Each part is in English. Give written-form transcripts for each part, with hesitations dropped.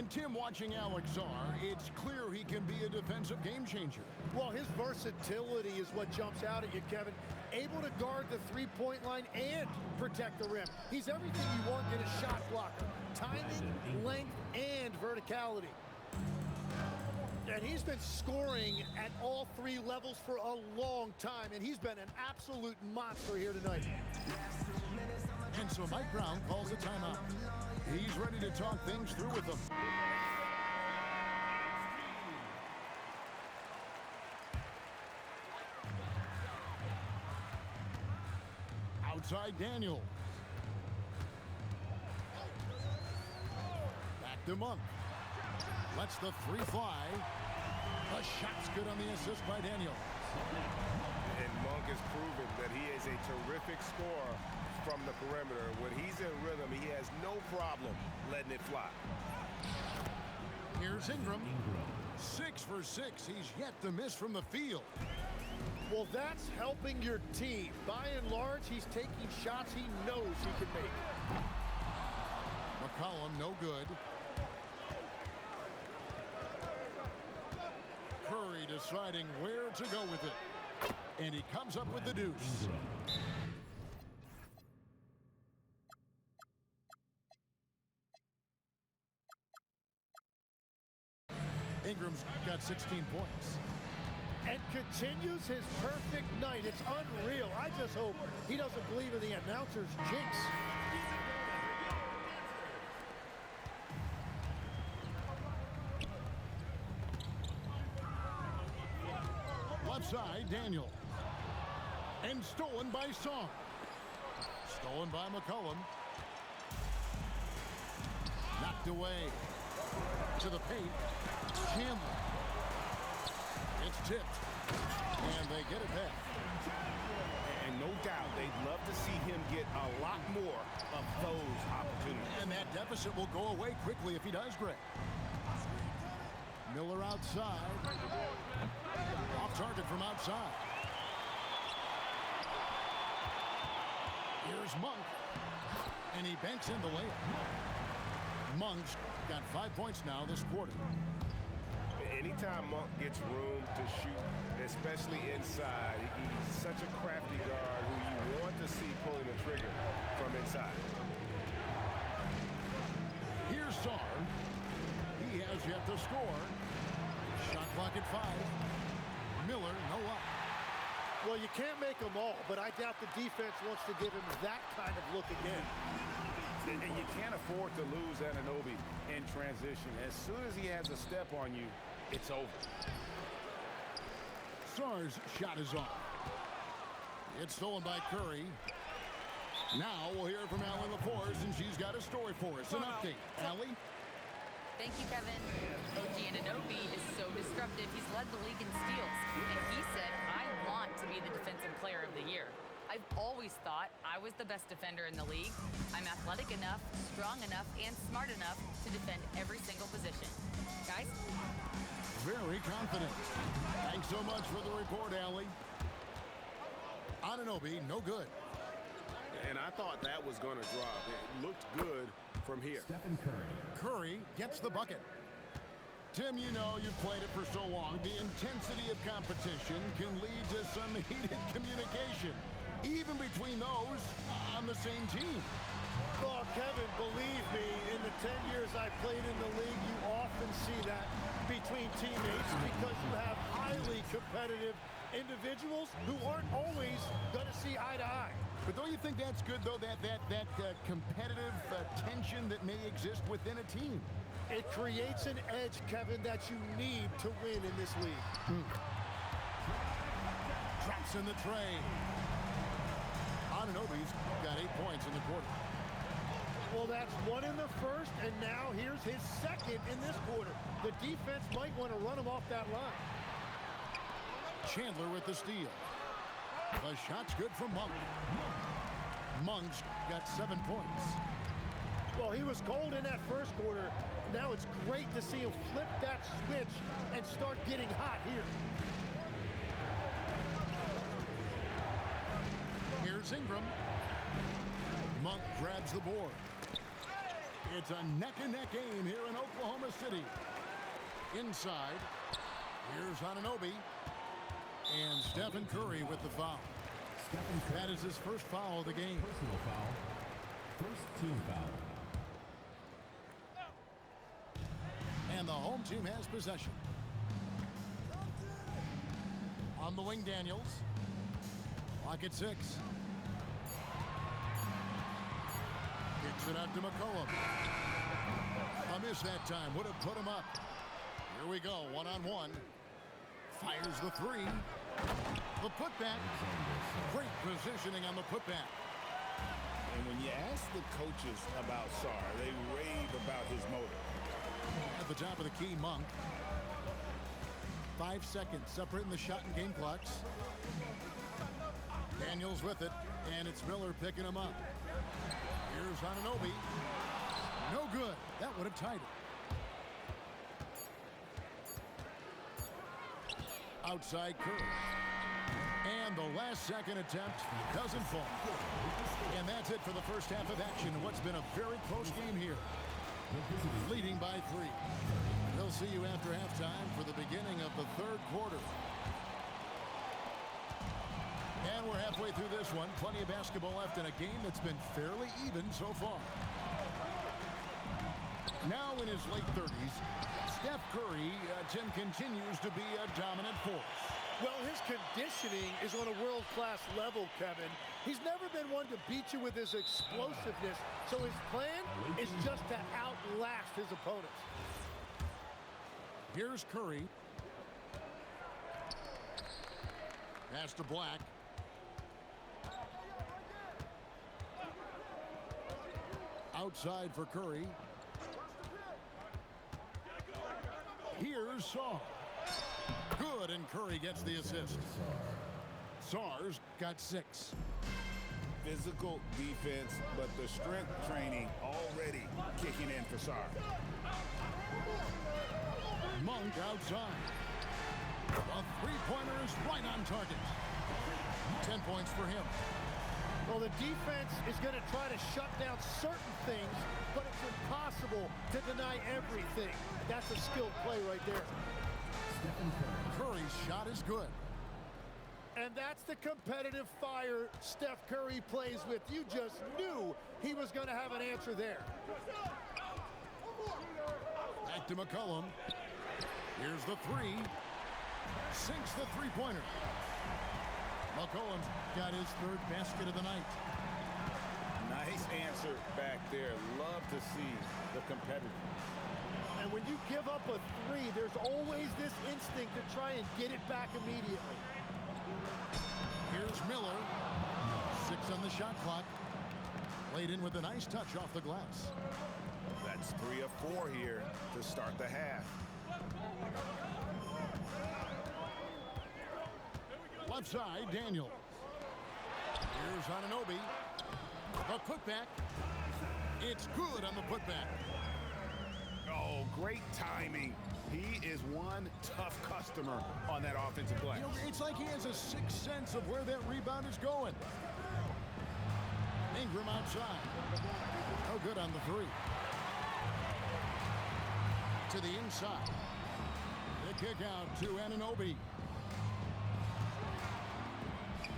Tim, watching Alex Czar, it's clear he can be a defensive game changer. Well, his versatility is what jumps out at you, Kevin. Able to guard the three-point line and protect the rim. He's everything you want in a shot blocker. Timing, length, and verticality. And he's been scoring at all three levels for a long time, and he's been an absolute monster here tonight. And so Mike Brown calls a timeout. He's ready to talk things through with them. Outside Daniel. Back to Monk. Lets the three fly. The shot's good on the assist by Daniel. And Monk has proven that he is a terrific scorer from the perimeter. When he's in rhythm, he has no problem letting it fly. Here's Ingram. 6 for 6. He's yet to miss from the field. Well, that's helping your team. By and large, he's taking shots he knows he can make. McCollum, no good. Curry deciding where to go with it. And he comes up with the deuce. Ingram's got 16 points. And continues his perfect night. It's unreal. I just hope he doesn't believe in the announcer's jinx. Left side, Daniel. And stolen by Song. Stolen by McCollum. Knocked away. To the paint. Chandler. It's tipped. And they get it back. And no doubt, they'd love to see him get a lot more of those opportunities. And that deficit will go away quickly if he does, Greg. Miller outside. Off target from outside. Here's Monk. And he banks in the layup. Monk's got 5 points now this quarter. Anytime Monk gets room to shoot, especially inside, he's such a crafty guard who you want to see pulling the trigger from inside. Here's Czar. He has yet to score. Shot clock at 5. Miller, no luck. Well, you can't make them all, but I doubt the defense wants to give him that kind of look again. And you can't afford to lose Anunoby in transition. As soon as he has a step on you, it's over. Czar's shot is off. It's stolen by Curry. Now we'll hear from Allie LaForce, and she's got a story for us. An update. Allie? Thank you, Kevin. OG Anunoby is so disruptive. He's led the league in steals. And he said, I want to be the defensive player of the year. I've always thought I was the best defender in the league. I'm athletic enough, strong enough, and smart enough to defend every single position. Guys? Very confident. Thanks so much for the report, Allie. Anunoby, no good. And I thought that was going to drop. It looked good from here. Stephen Curry. Curry gets the bucket. Tim, you know, you've played it for so long. The intensity of competition can lead to some heated communication, even between those on the same team. Oh, Kevin, believe me, in the 10 years I played in the league, you often see that between teammates because you have highly competitive individuals who aren't always going to see eye to eye. But don't you think that's good, though, that competitive tension that may exist within a team? It creates an edge, Kevin, that you need to win in this league. Drops in the tray. Anunoby's got 8 points in the quarter. Well, that's one in the first, and now here's his second in this quarter. The defense might want to run him off that line. Chandler with the steal. The shot's good from Monk. Monk's got 7 points. Well, he was cold in that first quarter. Now it's great to see him flip that switch and start getting hot here. Here's Ingram. Monk grabs the board. It's a neck-and-neck game here in Oklahoma City. Inside, here's Anunoby. And Stephen Curry with the foul. That is his first foul of the game. Personal foul. First team foul. And the home team has possession. On the wing, Daniels. Clock at 6. Kicks it out to McCollum. A miss that time. Would have put him up. Here we go. One-on-one. Fires the three. The putback. Great positioning on the putback. And when you ask the coaches about Sarr, they rave about his motor. At the top of the key, Monk. 5 seconds separating the shot and game clocks. Daniels with it, and it's Miller picking him up. Here's Anunoby. No good. That would have tied it. Outside Curry. And the last second attempt doesn't fall. And that's it for the first half of action in what's been a very close game here. Leading by 3. We'll see you after halftime for the beginning of the third quarter. And we're halfway through this one. Plenty of basketball left in a game that's been fairly even so far. Now in his late 30s, Steph Curry, Tim, continues to be a dominant force. Well, his conditioning is on a world-class level, Kevin. He's never been one to beat you with his explosiveness, so his plan is just to outlast his opponents. Here's Curry. Pass to Black. Outside for Curry. Here's Sarr. Good, and Curry gets the assist. Sarr's got 6. Physical defense, but the strength training already kicking in for Sarr. Monk outside. A three-pointer is right on target. 10 points for him. Well, the defense is going to try to shut down certain things, but it's impossible to deny everything. That's a skilled play right there. Curry's shot is good. And that's the competitive fire Steph Curry plays with. You just knew he was going to have an answer there. Back to McCollum. Here's the 3. Sinks the three-pointer. McCollum's got his third basket of the night. Nice answer back there. Love to see the competitor. And when you give up a 3, there's always this instinct to try and get it back immediately. Here's Miller. 6 on the shot clock. Laid in with a nice touch off the glass. That's 3 of 4 here to start the half. Left side, Daniels. Here's Anunoby. A putback. It's good on the putback. Oh, great timing. He is one tough customer on that offensive glass. You know, it's like he has a sixth sense of where that rebound is going. Ingram outside. No good on the 3. To the inside. The kick out to Anunoby.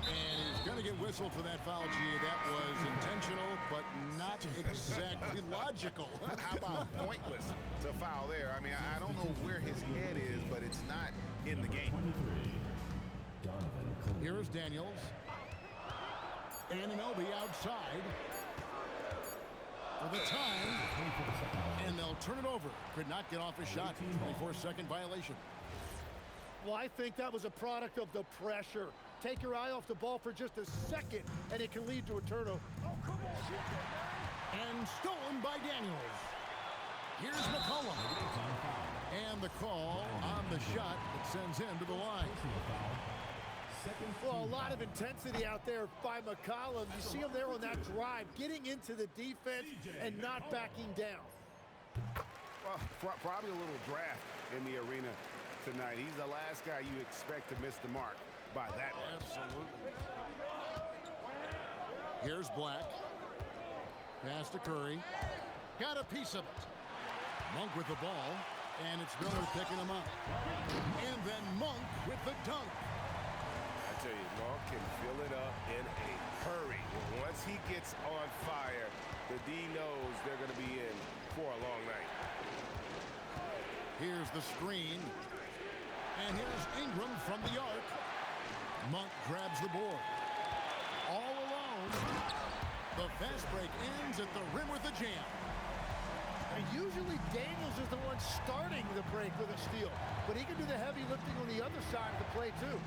And he's going to get whistled for that foul, G. That was intentional, but not exactly logical. How about pointless to foul there? I mean, I don't know where his head is, but it's not in the game. Here's Daniels. Anunoby outside. For the time. And they'll turn it over. Could not get off a shot. 24-second violation. Well, I think that was a product of the pressure. Take your eye off the ball for just a second, and it can lead to a turnover. And stolen by Daniels. Here's McCollum. And the call on the shot that sends him to the line. Well, a lot of intensity out there by McCollum. You see him there on that drive, getting into the defense and not backing down. Well, probably a little draft in the arena tonight. He's the last guy you expect to miss the mark by that much. Absolutely. Here's Black. Pass to Curry. Got a piece of it. Monk with the ball, and it's Miller picking him up. And then Monk with the dunk. I tell you, Monk can fill it up in a hurry. Once he gets on fire, the D knows they're going to be in for a long night. Here's the screen. And here's Ingram from the arc. Monk grabs the board. All alone. The fast break ends at the rim with a jam. And usually Daniels is the one starting the break with a steal, but he can do the heavy lifting on the other side of the play too.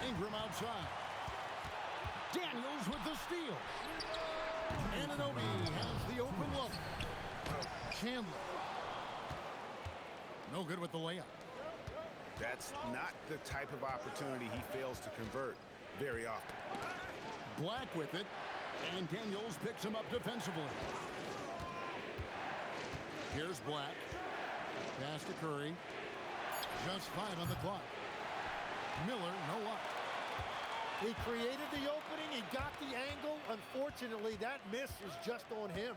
Ingram outside. Daniels with the steal. Anunoby has the open look. Chandler. No good with the layup. That's not the type of opportunity he fails to convert very often. Black with it, and Daniels picks him up defensively. Here's Black. Pass to Curry. Just 5 on the clock. Miller, no luck. He created the opening, he got the angle. Unfortunately, that miss is just on him.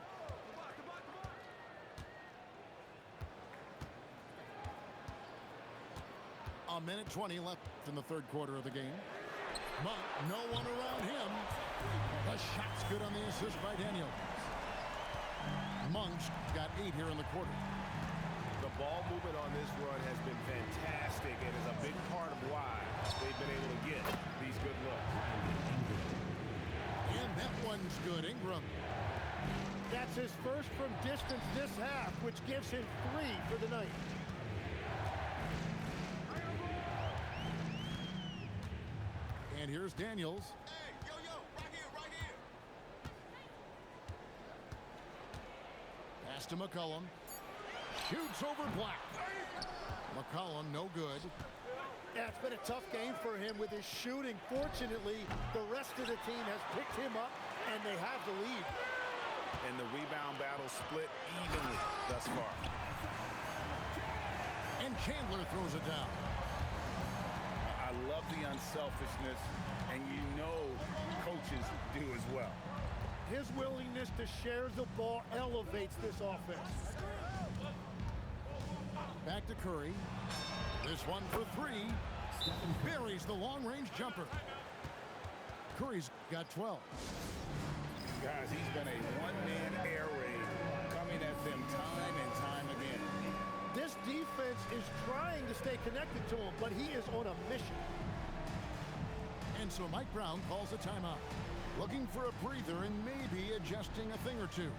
A minute 20 left in the third quarter of the game. Monk, no one around him. The shot's good on the assist by Daniels. Monk's got 8 here in the quarter. The ball movement on this run has been fantastic and is a big part of why they've been able to get these good looks. And that one's good. Ingram. That's his first from distance this half, which gives him 3 for the night. And here's Daniels. Hey, right here. Pass to McCollum. Shoots over Black. McCollum, no good. Yeah, it's been a tough game for him with his shooting. Fortunately, the rest of the team has picked him up, and they have the lead. And the rebound battle split evenly thus far. And Chandler throws it down. I love the unselfishness, and you know coaches do as well. His willingness to share the ball elevates this offense. Back to Curry. This one for 3. Buries the long-range jumper. Curry's got 12. Guys, he's been a one-man air raid coming at them time and time again. This defense is trying to stay connected to him, but he is on a mission. And so Mike Brown calls a timeout. Looking for a breather and maybe adjusting a thing or two.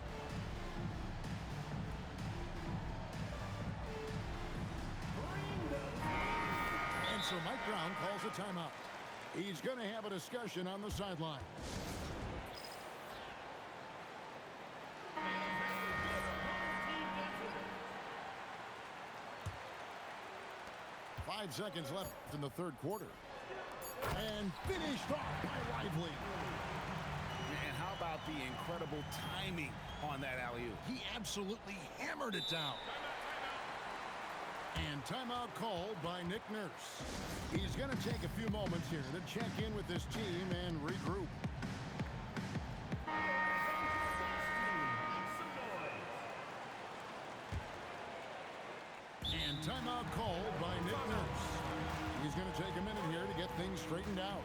And so Mike Brown calls a timeout. He's going to have a discussion on the sideline. Five seconds left in the third quarter. And finished off by Lively. And how about the incredible timing on that alley-oop? He absolutely hammered it down. And timeout called by Nick Nurse. He's going to take a few moments here to check in with his team and regroup. And timeout called by Nick Nurse. He's going to take a minute here to get things straightened out.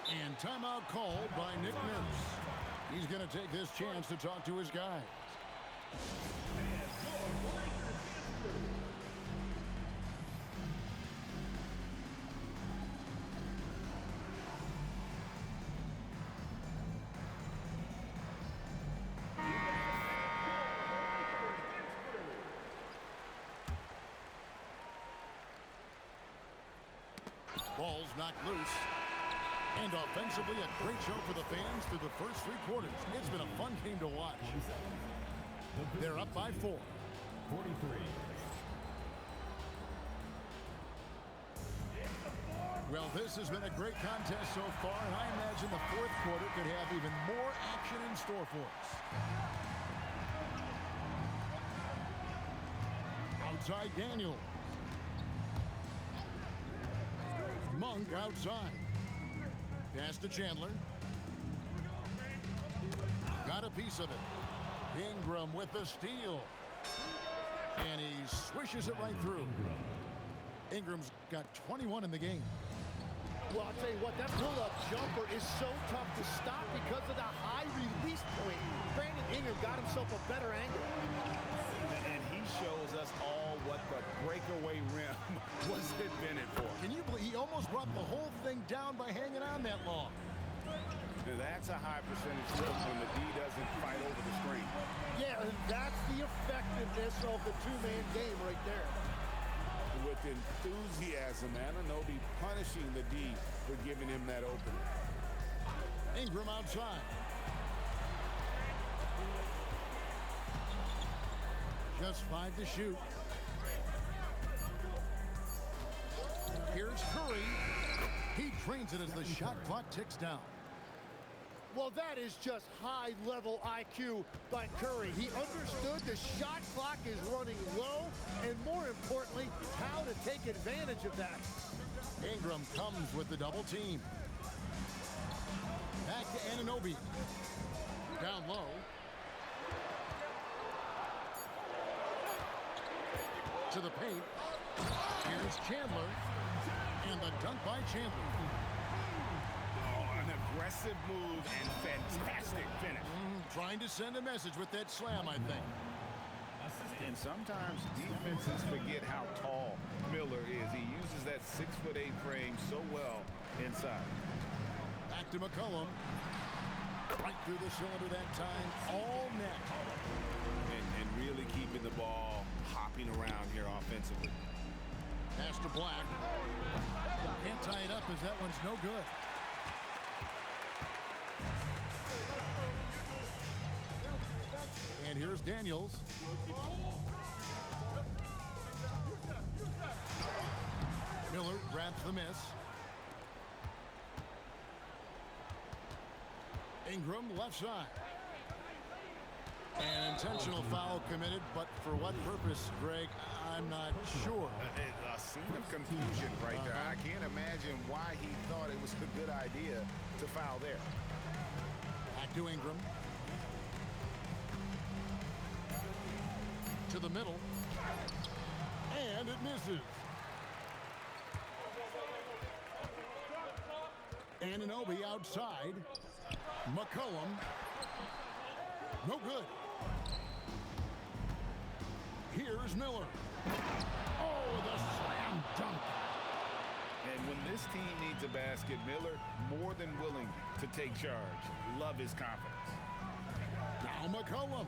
And timeout called by Nick Nurse. He's going to take this chance to talk to his guys. Ball's knocked loose. And offensively, a great show for the fans through the first 3 quarters. It's been a fun game to watch. They're up by 4. 43. Well, this has been a great contest so far, and I imagine the fourth quarter could have even more action in store for us. outside Daniel. Monk outside. Pass to Chandler. Got a piece of it. Ingram with the steal. And he swishes it right through. Ingram's got 21 in the game. Well, I'll tell you what, that pull-up jumper is so tough to stop because of the high release point. Brandon Ingram got himself a better angle. And he shows us all what the breakaway rim was invented for. Can you believe he almost brought the whole thing down by hanging on that long? That's a high percentage look when the D doesn't fight over the screen. Yeah, and that's the effectiveness of the two-man game right there. With enthusiasm, Anunoby punishing the D for giving him that opening. Ingram outside. Just 5 to shoot. Here's Curry. He trains it as the shot clock ticks down. Well, that is just high-level IQ by Curry. He understood the shot clock is running low, and more importantly, how to take advantage of that. Ingram comes with the double team. Back to Anunoby. Down low. To the paint. Here's Chandler. And the dunk by Chandler. An aggressive move and fantastic finish. Trying to send a message with that slam, I think. And sometimes defenses forget how tall Miller is. He uses that 6'8" frame so well inside. Back to McCollum. Right through the cylinder that time. All net. And really keeping the ball hopping around here offensively. Pass to Black. Can't tie it up as that one's no good. And here's Daniels. Miller grabs the miss. Ingram left side. An intentional foul committed, but for what purpose, Greg, I'm not sure. A scene of confusion right there. I can't imagine why he thought it was a good idea to foul there. Back to Ingram. To the middle. And it misses. Anunoby outside. McCollum. No good. Here's Miller. Oh, the slam dunk. And when this team needs a basket, Miller more than willing to take charge. Love his confidence. Now McCollum.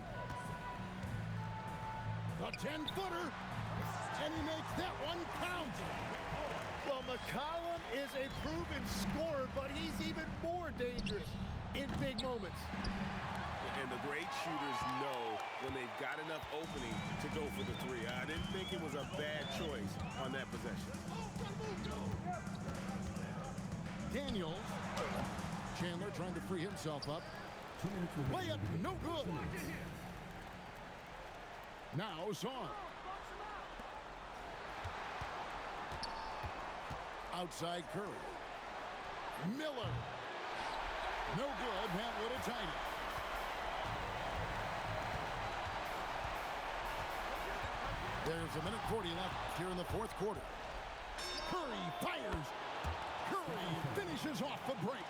A 10-footer. And he makes that one count. Well, McCollum is a proven scorer, but he's even more dangerous in big moments. And the great shooters know when they've got enough opening to go for the three. I didn't think it was a bad choice on that possession. Daniels. Chandler trying to free himself up. 2 minutes remaining. Layup, no good. Now Son. Outside Curry. Miller. No good. That would have tied it. There's a minute 40 left here in the fourth quarter. Curry fires. Curry finishes off the break.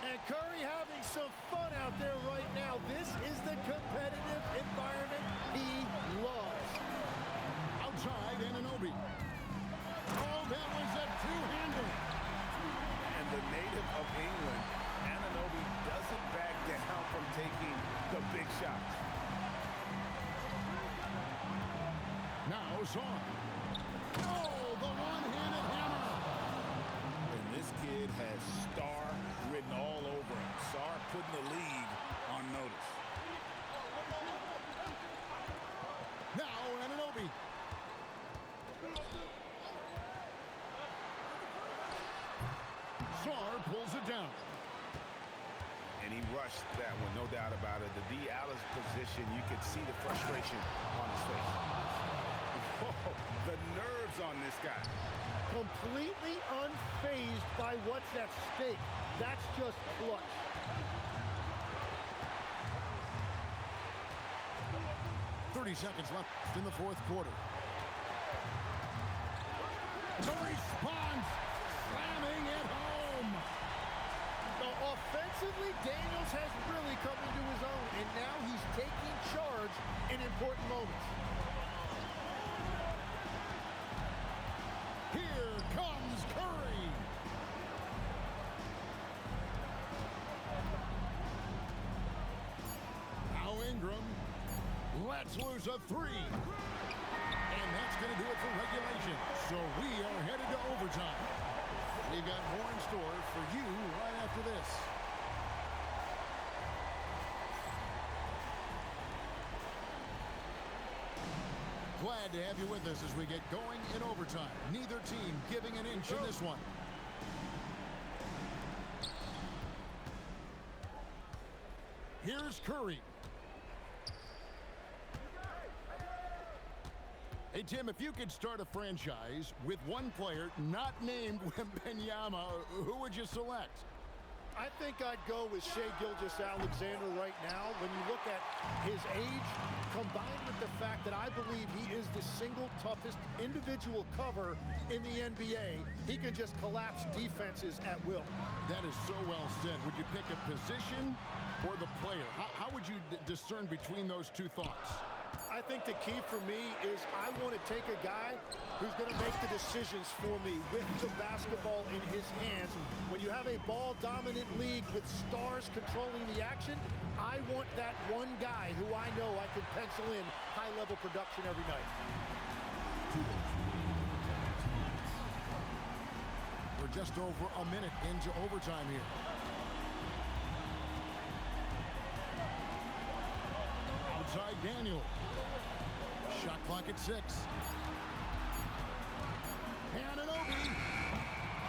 And Curry having some fun out there right now. This is the competitive environment he loves. Outside Anunoby. Oh, that was a two-hander. And the native of England, Anunoby doesn't back down from taking the big shots. Now Son. Oh, the one-handed hammer. And this kid has star written all over him. Star putting the league on notice. Now Anunoby. Sarr pulls it down. And he rushed that one, no doubt about it. The D out of position, you could see the frustration on his face. The nerves on this guy. Completely unfazed by what's at stake. That's just clutch. Seconds left in the fourth quarter. The response, slamming it home. Now, offensively, Daniels has really come into his own, and now he's taking charge in important moments. Here comes Curry. Now Ingram lets loose a three. And that's going to do it for regulation. So we are headed to overtime. We've got more in store for you right after this. Glad to have you with us as we get going in overtime. Neither team giving an inch in this one. Here's Curry. Hey, Tim, if you could start a franchise with one player not named Wembanyama, who would you select? I think I'd go with Shai Gilgeous-Alexander right now. When you look at his age, combined with the fact that I believe he is the single toughest individual cover in the NBA, he can just collapse defenses at will. That is so well said. Would you pick a position or the player? How would you discern between those two thoughts? I think the key for me is I want to take a guy who's going to make the decisions for me with the basketball in his hands. When you have a ball-dominant league with stars controlling the action, I want that one guy who I know I can pencil in high-level production every night. We're just over a minute into overtime here. Outside Daniel. Shot clock at 6. Anunoby.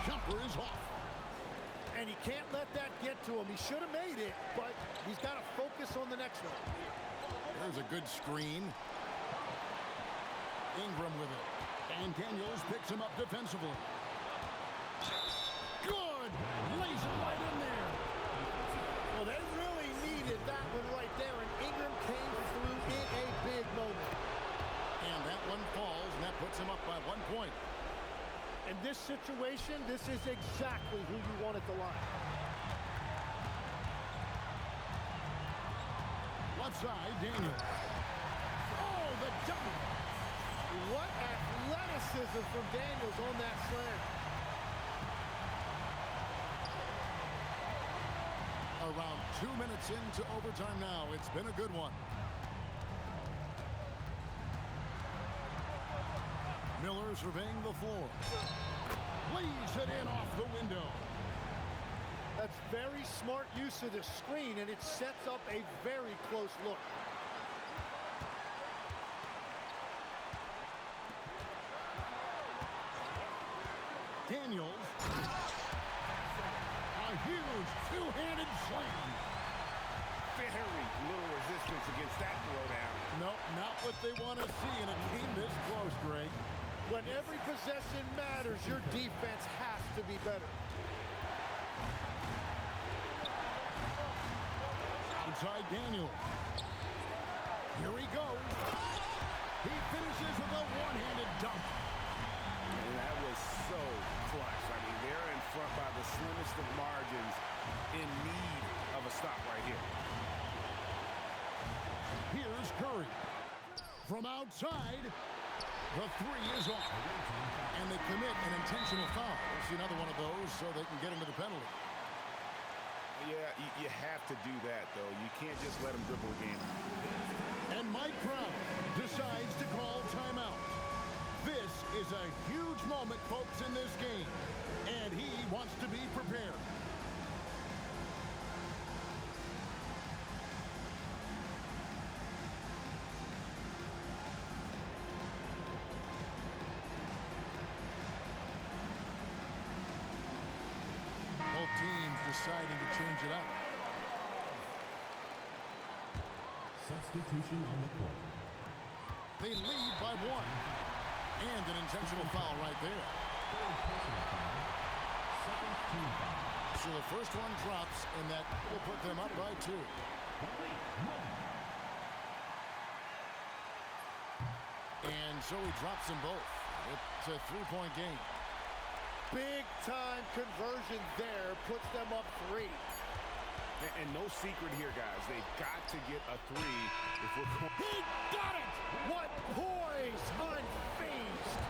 Jumper is off. And he can't let that get to him. He should have made it, but he's got to focus on the next one. There's a good screen. Ingram with it. And Daniels picks him up defensively. Good! Lays it right in there. Well, they really needed that one right there, and Ingram came through in a big moment. And that one falls, and that puts him up by 1 point. In this situation, this is exactly who you want at the line. Left side, Daniels. Oh, the double. What athleticism from Daniels on that slam. Around 2 minutes into overtime now. It's been a good one. Miller surveying the floor. Lays it in off the window. That's very smart use of the screen, and it sets up a very close look. Daniels. A huge two-handed slam. Very little resistance against that throwdown. No, not what they want to see in a game this close, Greg. When every possession matters, your defense has to be better. Outside Daniel. Here he goes. He finishes with a one-handed dunk. And that was so clutch. I mean, they're in front by the slimmest of margins, in need of a stop right here. Here's Curry. From outside, the three is off. And they commit an intentional foul. We'll see another one of those so they can get into the penalty. Yeah, you have to do that, though. You can't just let them dribble again. And Mike Brown decides to call timeout. This is a huge moment, folks, in this game. And he wants to be prepared. Both teams deciding to change it up. Substitution on the court. They lead by 1. And an intentional foul right there. Third personal foul. Second team foul. So the first one drops, and that will put them up by 2. And so he drops them both. It's a 3-point game. Big time conversion there puts them up 3. And no secret here, guys. They've got to get a 3 if we're going. He got it! What poise! Unfazed!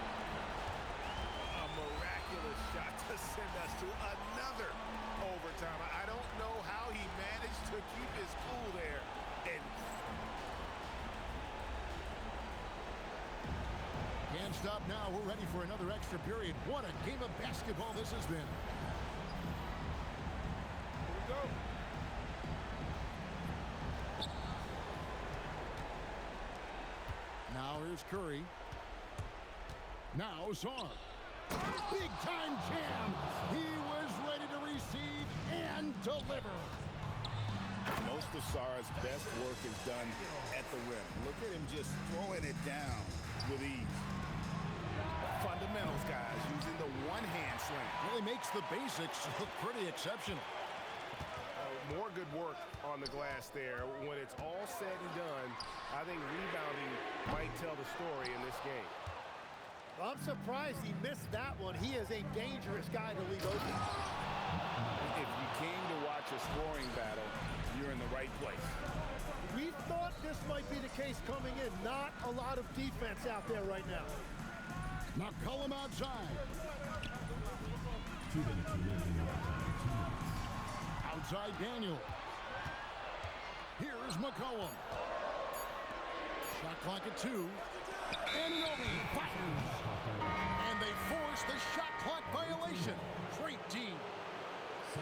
A miraculous shot to send us to another overtime. I don't know how he managed to keep his cool there. And Can't stop now. We're ready for another extra period. What a game of basketball this has been. Here we go. Now here's Curry. Now Zar. Big time jam. He was ready to receive and deliver. most of Sar's best work is done at the rim. Look at him just throwing it down with ease. Fundamentals, guys, using the one-hand slam. Well, he makes the basics look pretty exceptional. More good work on the glass there. When it's all said and done, I think rebounding might tell the story in this game. Well, I'm surprised he missed that one. He is a dangerous guy to leave open. If you came to watch a scoring battle, you're in the right place. We thought this might be the case coming in. Not a lot of defense out there right now. McCollum outside. 2 minutes to live in overtime. 2 minutes. Outside Daniel. Here's McCollum. Shot clock at 2. Anunoby fires. And they force the shot clock violation. Great team.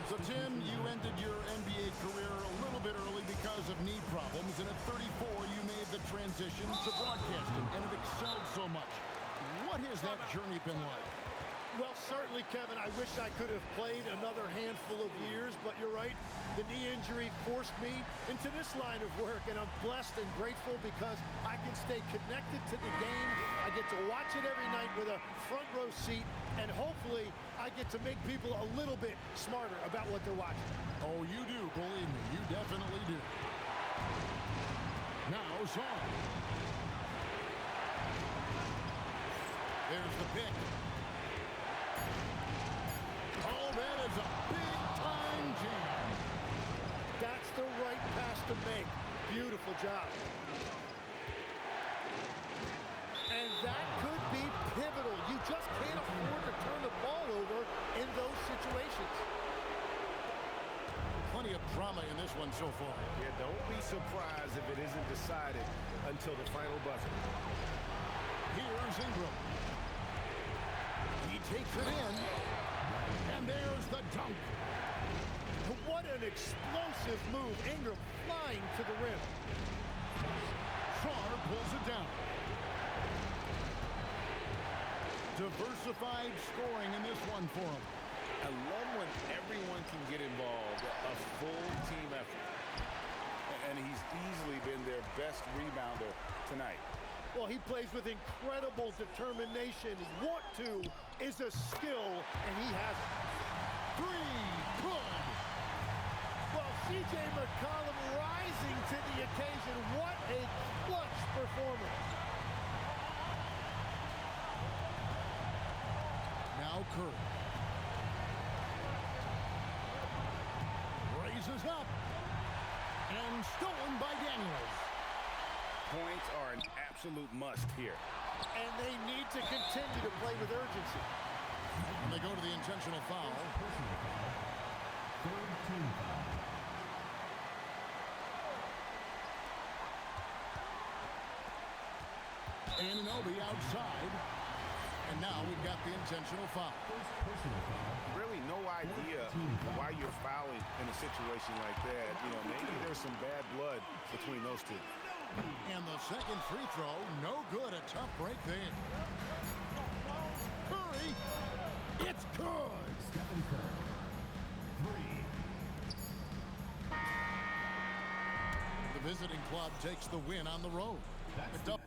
So, Tim, you ended your NBA career a little bit early because of knee problems. And at 34, you made the transition to broadcasting and have excelled so much. What has that journey been like? Well, certainly, Kevin, I wish I could have played another handful of years, but you're right. The knee injury forced me into this line of work, and I'm blessed and grateful because I can stay connected to the game. I get to watch it every night with a front row seat, and hopefully I get to make people a little bit smarter about what they're watching. Oh, you do, believe me. You definitely do. Now, Zar. There's the pick. Oh, that is a big-time jam. That's the right pass to make. Beautiful job. And that could be pivotal. You just can't afford to turn the ball over in those situations. Plenty of drama in this one so far. Yeah, don't be surprised if it isn't decided until the final buzzer. Here's Ingram. He takes it in. And there's the dunk. What an explosive move. Ingram flying to the rim. Sarr pulls it down. Diversified scoring in this one for him. I love when everyone can get involved, a full team effort. And he's easily been their best rebounder tonight. Well, he plays with incredible determination. Want to is a skill, and he has it. 3, good. Well, C.J. McCollum rising to the occasion. What a clutch performance. Now Curry. Raises up. And stolen by Daniels. Points are an absolute must here. And they need to continue to play with urgency. And they go to the intentional foul. Personal foul. Third team foul. Anunoby outside. And now we've got the intentional foul. First personal foul. Really no idea why you're fouling in a situation like that. You know, maybe there's some bad blood between those two. And the second free throw, no good. A tough break there. Curry, it's good. Stephen Curry. 3. The visiting club takes the win on the road. That's Picked up